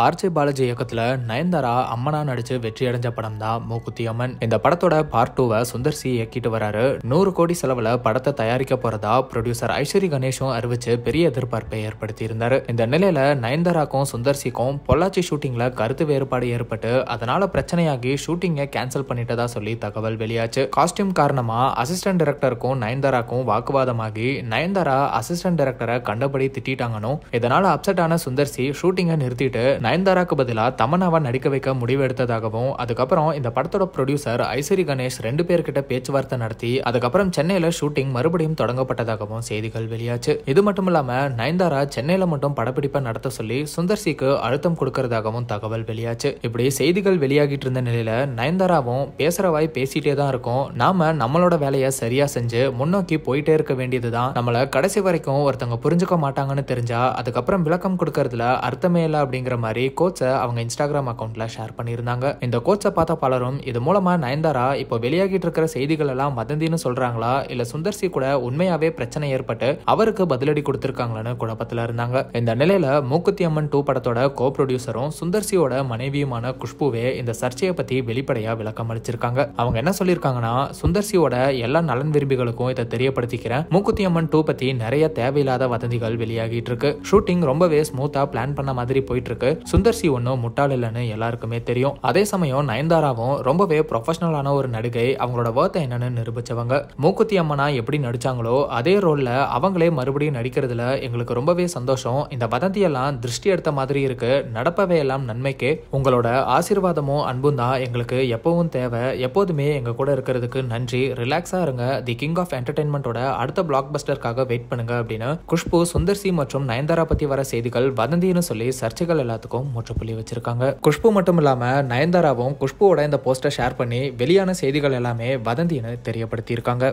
RJ Balaji இயக்கத்துல நயன்தாரா அம்மனா நடிச்சு வெற்றி அடைஞ்ச படம் தான் மூக்குத்தி அம்மன். இந்த படத்தோட பார்ட் 2 சுந்தர் சி இயக்கிட்டு வராரு. 100 கோடி செலவுல படத்தை தயாரிக்க போறதா ப்ரொடியூசர் ஐஸ்வரி கணேஷும் அறிவிச்சு பெரிய எதிர்பார்ப்பை ஏற்படுத்தி இருந்தாரு. இந்த நிலையில நயன்தாராக்கும் சுந்தர் சிக்கும் பொள்ளாச்சி ஷூட்டிங்ல கருத்து வேறுபாடு ஏற்பட்டு அதனால பிரச்சனையாகி ஷூட்டிங்கை கேன்சல் பண்ணிட்டதா சொல்லி தகவல் வெளியாச்சு. காஸ்டியூம் காரணமா அசிஸ்டன்ட் டைரக்டருக்கும் நயன்தாராக்கும் வாக்குவாதமாகி நயன்தாரா அசிஸ்டன்ட் டைரக்டரை கண்டபடி திட்டாங்கன்னு இதனால அப்செட் ஆன சுந்தர் சி ஷூட்டிங்கை நிறுத்திட்டு நயன்தாராக்கு பதிலா தமன்னாவை நடிக்க வைக்க முடிவு எடுத்ததாகவும் அதுக்கப்புறம் இந்த படத்தோட ப்ரொடியூசர் ஐஸ்வரி கணேஷ் 2 பேர்கிட்ட பேச்சுவார்த்தை நடத்தி அதுக்கப்புறம் சென்னையில ஷூட்டிங் மறுபடியும் தொடங்கப்பட்டதாகவும் செய்திகள் வெளியாச்சு. இது மட்டும் இல்லாம நயன்தாரா சென்னையில மட்டும் படப்பிடிப்பை நடத்த சொல்லி சுந்தர் சிக்கு அழுத்தம் கொடுக்கறதாகவும் தகவல் வெளியாச்சு. இப்படி செய்திகள் வெளியாகிட்டு இருந்த நிலையில நயன்தாராவும் பேசுற வாய் பேசிட்டே தான் இருக்கும், நாம நம்மளோட வேலையை சரியா செஞ்சு முன்னோக்கி போயிட்டே இருக்க வேண்டியதுதான், நம்மள கடைசி வரைக்கும் ஒருத்தவங்க புரிஞ்சுக்க மாட்டாங்கன்னு தெரிஞ்சா அதுக்கப்புறம் விளக்கம் கொடுக்கறதுல அர்த்தமே இல்லை அப்படிங்கிற மாதிரி கோட்ஸை அவங்க இன்ஸ்டாகிராம் அக்கவுண்ட்ல ஷேர் பண்ணியிருந்தாங்க. இந்த கோட்ஸை பார்த்த பலரும் இது மூலமா நயன்தாரா இப்போ வெளியாகிட்டு இருக்கிற செய்திகள் எல்லாம் வதந்தின்னு சொல்றாங்களா இல்ல சுந்தர் சி கூட உண்மையாவே பிரச்சனை ஏற்பட்டு அவருக்கு பதிலடி கொடுத்திருக்காங்களான்னு குழப்பத்துல இருந்தாங்க. இந்த நிலையில மூக்குத்தி அம்மன் 2 படத்தோட கோ ப்ரொடியூசரும் சுந்தர் சியோட மனைவியுமான குஷ்புவே இந்த சர்ச்சையை பத்தி வெளிப்படையா விளக்கம் அளிச்சிருக்காங்க. அவங்க என்ன சொல்லியிருக்காங்கன்னா, சுந்தர் சியோட எல்லா நலன் விரும்பிகளுக்கும் இதை தெரியப்படுத்திக்கிறேன், மூக்குத்தி அம்மன் 2 பத்தி நிறைய தேவையில்லாத வதந்திகள் வெளியாகிட்டு இருக்கு. ஷூட்டிங் ரொம்பவே ஸ்மூத்தா பிளான் பண்ண மாதிரி போயிட்டு இருக்கு. சுந்தர் சி ஒன்னும் முட்டாள் இல்லைன்னு எல்லாருக்குமே தெரியும். அதே சமயம் நயன்தாராவும் ரொம்பவே ப்ரொஃபஷனலான ஒரு நடிகை, அவங்களோட வர்த் என்னன்னு நிரூபிச்சவங்க. மூக்குத்தி அம்மனா எப்படி நடிச்சாங்களோ அதே ரோல்ல அவங்களே மறுபடியும் நடிக்கிறதுல எங்களுக்கு ரொம்பவே சந்தோஷம். இந்த வதந்தியெல்லாம் திருஷ்டி எடுத்த மாதிரி இருக்கு, நடப்பவே எல்லாம் நன்மைக்கு, உங்களோட ஆசீர்வாதமும் அன்பும் தான் எங்களுக்கு எப்பவும் தேவை, எப்போதுமே எங்க கூட இருக்கிறதுக்கு நன்றி, ரிலாக்ஸா இருங்க, தி கிங் ஆஃப் என்டர்டைன்மெண்டோட அடுத்த பிளாக் பஸ்டருக்காக வெயிட் பண்ணுங்க அப்படின்னு குஷ்பு சுந்தர் சி மற்றும் நயன்தாரா பத்தி வர செய்திகள் வதந்தின்னு சொல்லி சர்ச்சைகள் எல்லாத்துக்கும் முற்றுப்புள்ளி வச்சிருக்காங்க. குஷ்பு மட்டும் இல்லாம நயன்தாராவும் குஷ்புவோட இந்த போஸ்டர் ஷேர் பண்ணி வெளியான செய்திகள் எல்லாமே வதந்தின்னு தெரியப்படுத்தி இருக்காங்க.